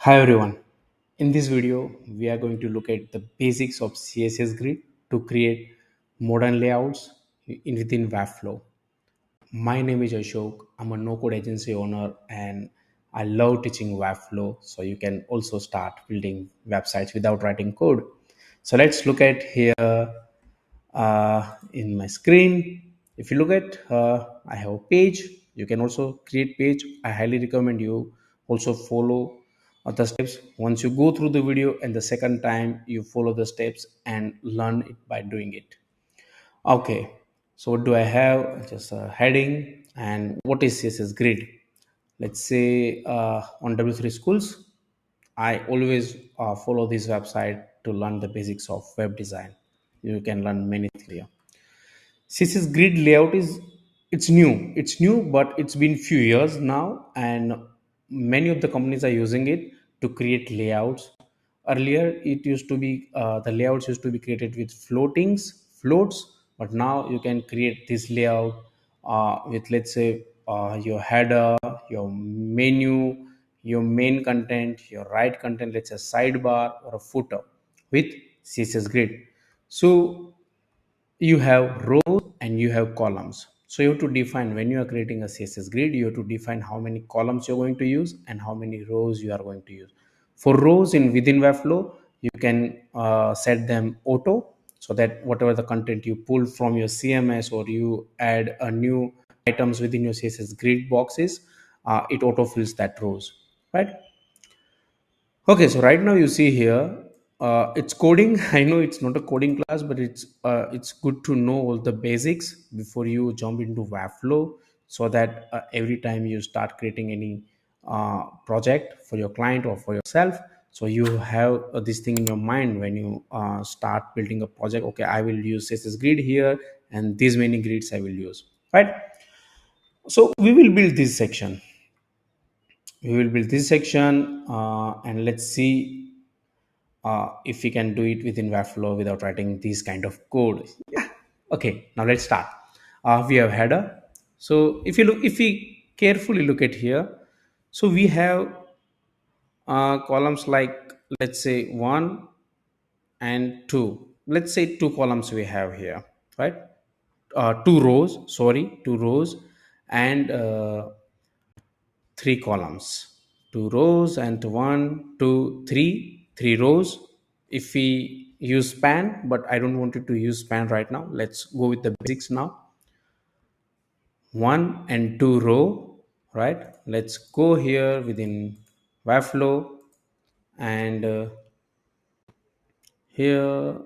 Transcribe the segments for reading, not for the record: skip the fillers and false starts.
Hi everyone. In this video, we are going to look at the basics of CSS Grid to create modern layouts within Webflow. My name is Ashok. I'm a no-code agency owner and I love teaching Webflow. So you can also start building websites without writing code. So let's look at here in my screen. If you look at, I have a page. You can also create page. I highly recommend you also follow the steps. Once you go through the video and the second time you follow the steps and learn it by doing it. Okay, so what do I have? Just a heading. And what is CSS Grid? Let's say on W3 Schools, I always follow this website to learn the basics of web design. You can learn many things here. CSS Grid layout is it's new. It's new, but it's been few years now, and many of the companies are using it to create layouts. Earlier, it used to be the layouts used to be created with floats, but now you can create this layout with, let's say, your header, your menu, your main content, your right content, let's say sidebar or a footer with CSS Grid. So you have rows and you have columns. So you have to define, when you are creating a CSS grid, you have to define how many columns you're going to use and how many rows you are going to use. For rows in within Webflow, you can set them auto, so that whatever the content you pull from your CMS or you add a new items within your CSS grid boxes, it auto fills that rows, right? Okay, so right now you see here, it's coding. I know it's not a coding class, but it's good to know all the basics before you jump into Webflow, so that every time you start creating any project for your client or for yourself, so you have this thing in your mind when you start building a project. Okay, I will use CSS grid here, and these many grids I will use. Right. So we will build this section. And let's see if we can do it within Webflow without writing these kind of code. Yeah. Okay. Now let's start. We have header. So if we carefully look at here, so we have columns like, let's say, one and two. Let's say two columns we have here, right? Two rows. Sorry, two rows and three columns, two rows and three rows. If we use span, but I don't want it to use span right now, let's go with the basics now. One and two row, right? Let's go here within Webflow, and here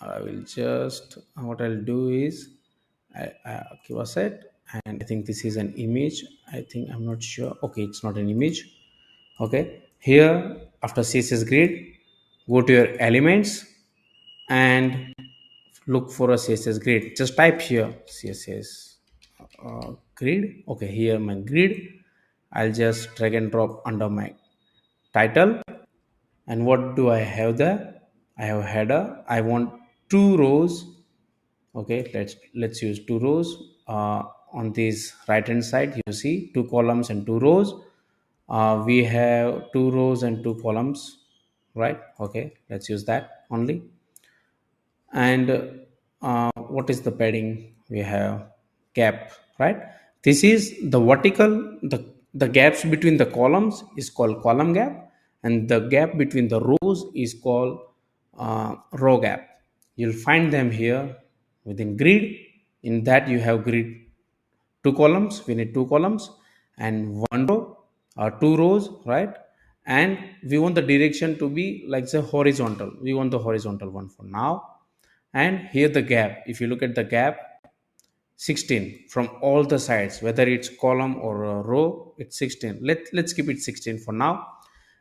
I will just, what I'll do is give a set, and I think this is an image. I think, I'm not sure. Okay, it's not an image. Okay, here after CSS grid, go to your elements and look for a CSS grid. Just type here CSS grid. Okay, here my grid. I'll just drag and drop under my title. And what do I have there? I have header. I want two rows. Okay, let's use two rows. On this right hand side, you see two columns and two rows. We have two rows and two columns, right? Okay, let's use that only. And what is the padding? We have gap, right? This is the vertical, the gaps between the columns is called column gap, and the gap between the rows is called row gap. You'll find them here within grid. In that you have grid, two columns, we need two columns and one row or two rows, right? And we want the direction to be like the horizontal. We want the horizontal one for now. And here the gap, if you look at the gap, 16 from all the sides, whether it's column or a row, it's 16. Let's keep it 16 for now.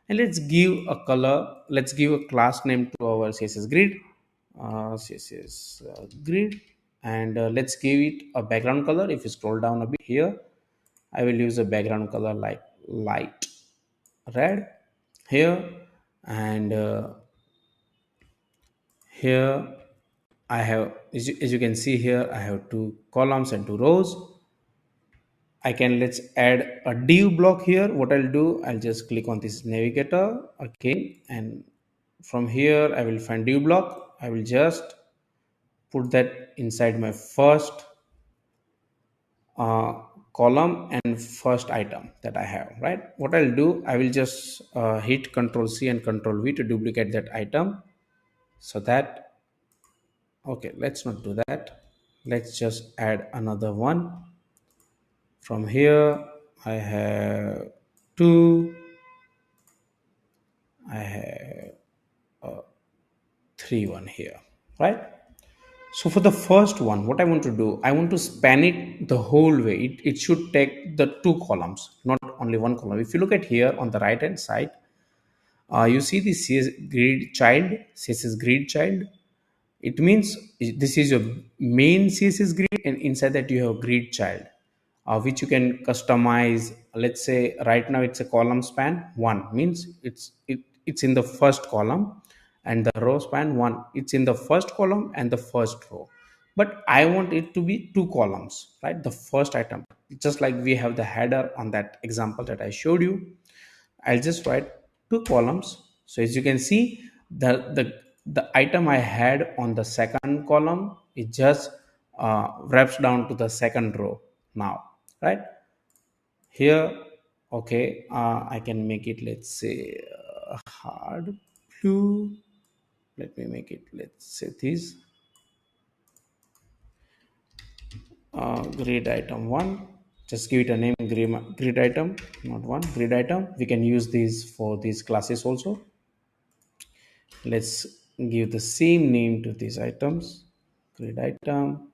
And let's give a color, let's give a class name to our CSS grid. CSS grid, and let's give it a background color. If you scroll down a bit here, I will use a background color like light red here. And here I have, as you can see here, I have two columns and two rows. I can let's add a div block here. What I'll do, I'll just click on this navigator again, and from here I will find div block. I will just put that inside my first uh, column and first item that I have, right? What I'll do, I will just hit Control C and Control V to duplicate that item, so that, okay, let's not do that. Let's just add another one. From here I have two, I have three one here, right? So for the first one, what I want to do, I want to span it the whole way. It should take the two columns, not only one column. If you look at here on the right hand side, you see the CSS grid child. It means this is your main CSS grid, and inside that you have grid child, which you can customize. Let's say right now it's a column span one, means it's in the first column, and the row span one, it's in the first column and the first row. But I want it to be two columns, right? The first item, just like we have the header on that example that I showed you. I'll just write two columns. So as you can see, the item I had on the second column, it just wraps down to the second row now, right? Here, okay, I can make it, let's say, hard blue. Let me make it, let's say this, grid item one. Just give it a name, grid item, not one, grid item. We can use these for these classes also. Let's give the same name to these items. Grid item,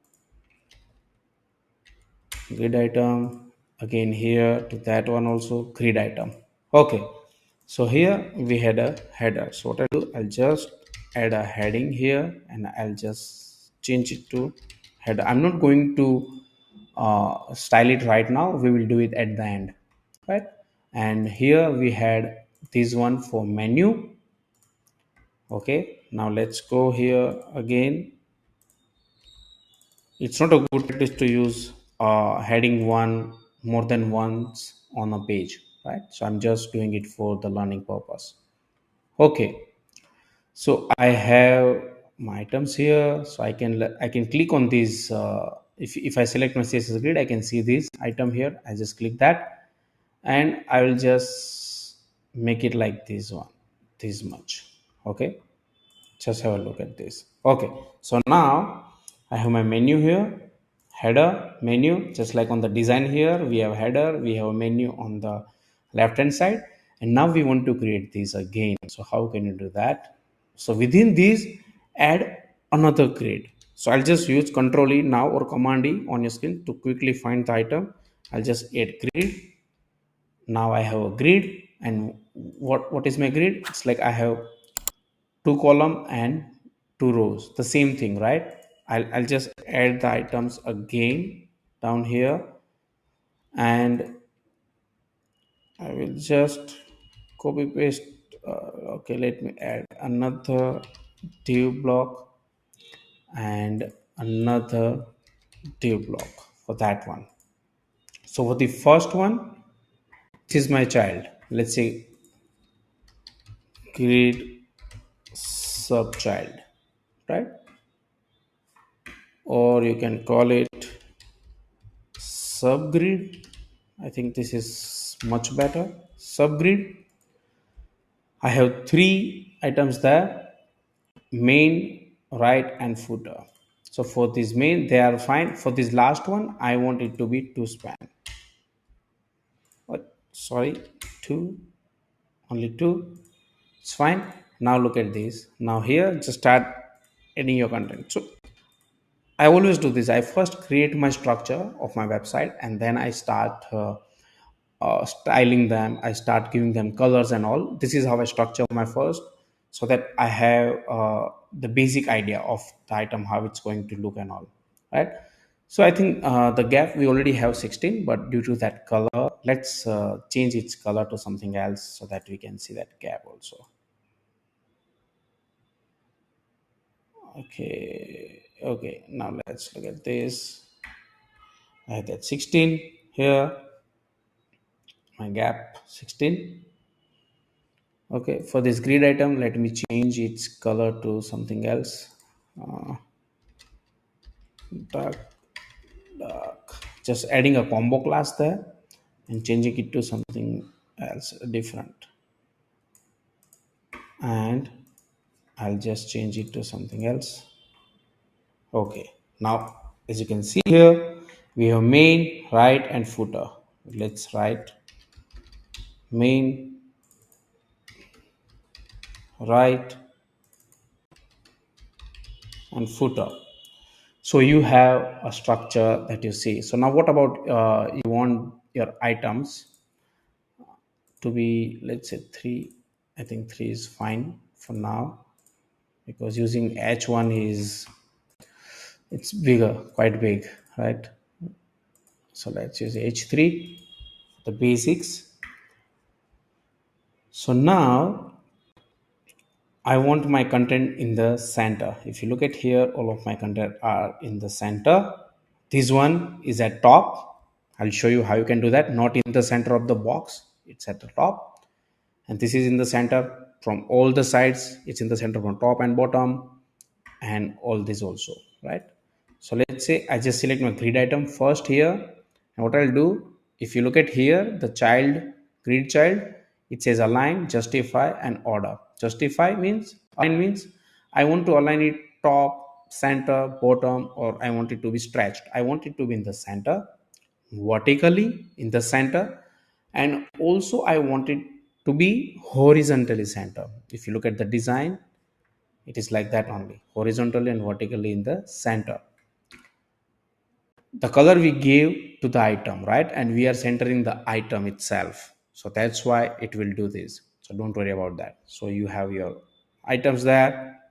grid item, again here to that one also, grid item. Okay, so here we had a header. So what I do, I'll just add a heading here, and I'll just change it to header. I'm not going to style it right now. We will do it at the end, right? And here we had this one for menu. Okay, now let's go here again. It's not a good practice to use heading one more than once on a page, right? So I'm just doing it for the learning purpose. Okay, so I have my items here, so I can click on these. If I select my CSS grid, I can see this item here. I just click that, and I will just make it like this one, this much. Okay, just have a look at this. Okay, so now I have my menu here, header, menu. Just like on the design here, we have header, we have a menu on the left hand side, and now we want to create these again. So how can you do that? So within these, add another grid. So I'll just use Control E now or Command E on your screen to quickly find the item. I'll just add grid. Now I have a grid, and what is my grid? It's like I have two column and two rows, the same thing, right? I'll just add the items again down here, and I will just copy paste. Okay, let me add another div block and another div block for that one. So for the first one, this is my child, let's say grid subchild, right? Or you can call it subgrid. I think this is much better. Subgrid, I have three items there: main, right, and footer. So for this main, they are fine. For this last one, I want it to be two span. What? Sorry, two, only two. It's fine. Now look at this. Now here, just start adding your content. So I always do this. I first create my structure of my website, and then I start styling them. I start giving them colors and all. This is how I structure my first, so that I have the basic idea of the item, how it's going to look and all, right? So I think the gap we already have 16, but due to that color, let's change its color to something else so that we can see that gap also. Okay, now let's look at this. I have that 16 here. my gap 16. Okay, for this grid item, let me change its color to something else. uh, dark, just adding a combo class there and changing it to something else different, and I'll just change it to something else. Okay, now as you can see here, we have main, right, and footer. Let's write main, right, and footer. So you have a structure that you see. So now what about you want your items to be, let's say, three. I think three is fine for now, because using h1 is, it's bigger, quite big, right? So let's use h3, the basics. So now I want my content in the center. If you look at here, all of my content are in the center. This one is at top. I'll show you how you can do that. Not in the center of the box, it's at the top. And this is in the center from all the sides. It's in the center from top and bottom, and all this also, right? So let's say I just select my grid item first here, and what I'll do, if you look at here, the child, grid child, it says align, justify, and order. Justify means, align means I want to align it top, center, bottom, or I want it to be stretched. I want it to be in the center, vertically in the center, and also I want it to be horizontally center. If you look at the design, it is like that only, horizontally and vertically in the center. The color we gave to the item, right? And we are centering the item itself, so that's why it will do this. So don't worry about that. So you have your items there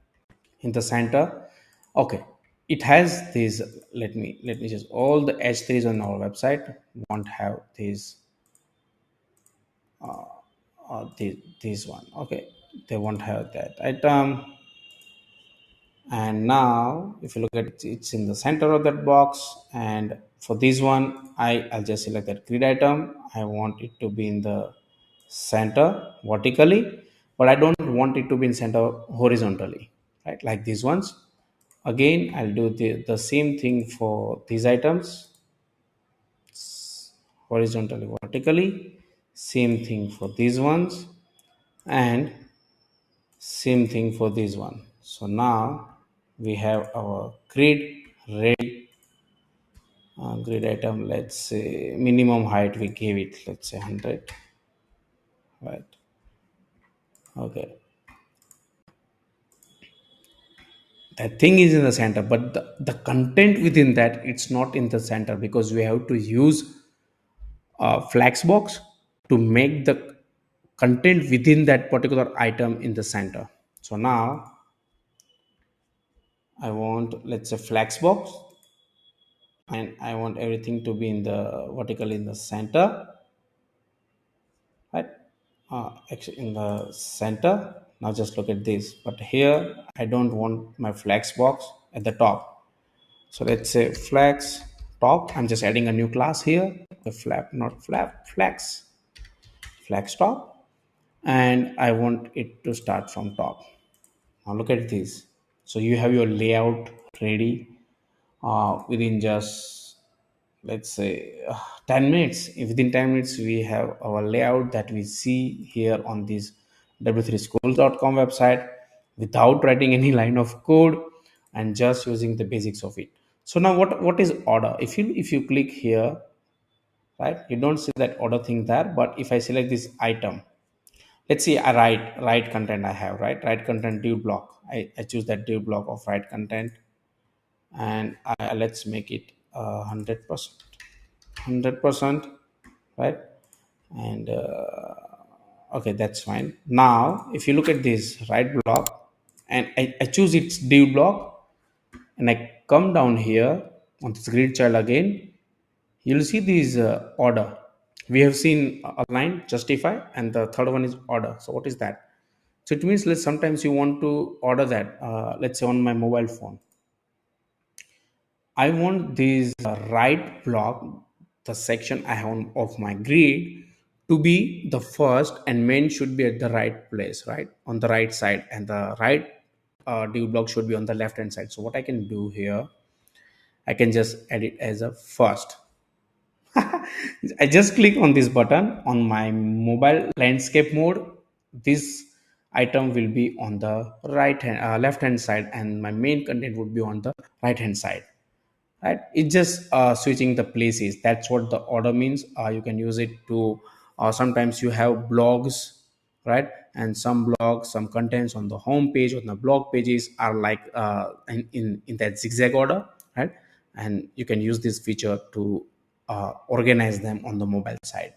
in the center. Okay, it has these, let me just, all the h3s on our website won't have these, this one. Okay, they won't have that item. And now if you look at it, it's in the center of that box. And for this one, I'll just select that grid item. I want it to be in the center vertically, but I don't want it to be in center horizontally, right? Like these ones. Again, I'll do the same thing for these items, horizontally, vertically. Same thing for these ones, and same thing for this one. So now we have our grid ready. Grid item, let's say minimum height we gave it, let's say 100, right? Okay, that thing is in the center, but the content within that, it's not in the center, because we have to use a flex box to make the content within that particular item in the center. So now I want, let's say, flex box, and I want everything to be in the vertical in the center, right? Actually in the center. Now just look at this, but here I don't want my flex box at the top. So let's say flex top. I'm just adding a new class here, the flap, not flap, flex top, and I want it to start from top. Now look at this. So you have your layout ready within just, let's say, 10 minutes. Within 10 minutes we have our layout that we see here on this w3schools.com website, without writing any line of code, and just using the basics of it. So now what is order? If you click here, right, you don't see that order thing there. But if I select this item, let's see, I write content, I have, write content div block. I choose that div block of write content, and let's make it 100%, 100%, right? And okay, that's fine. Now if you look at this right block, and I choose its div block, and I come down here on this grid child again, you'll see these order. We have seen align, justify, and the third one is order. So what is that? So it means, let's, sometimes you want to order that, let's say on my mobile phone, I want this right block, the section I have of my grid, to be the first, and main should be at the right place, right on the right side, and the right div block should be on the left hand side. So what I can do here, I can just edit as a first. I just click on this button on my mobile landscape mode. This item will be on the left hand side, and my main content would be on the right hand side. Right? It's just switching the places. That's what the order means. You can use it to. Sometimes you have blogs, right? And some blogs, some contents on the home page, on the blog pages are like in that zigzag order, right? And you can use this feature to organize them on the mobile side.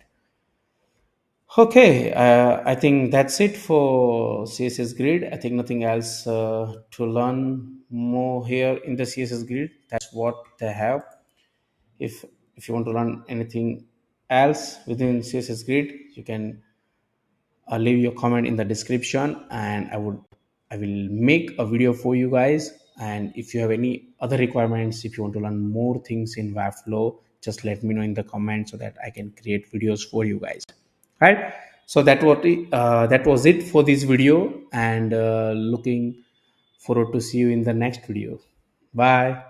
Okay, I think that's it for CSS Grid. I think nothing else to learn more here in the CSS Grid. That's what they have. If if you want to learn anything else within CSS Grid, you can leave your comment in the description, and I will make a video for you guys. And if you have any other requirements, if you want to learn more things in Webflow, just let me know in the comments so that I can create videos for you guys, right? So that was it for this video, and looking forward to see you in the next video. Bye.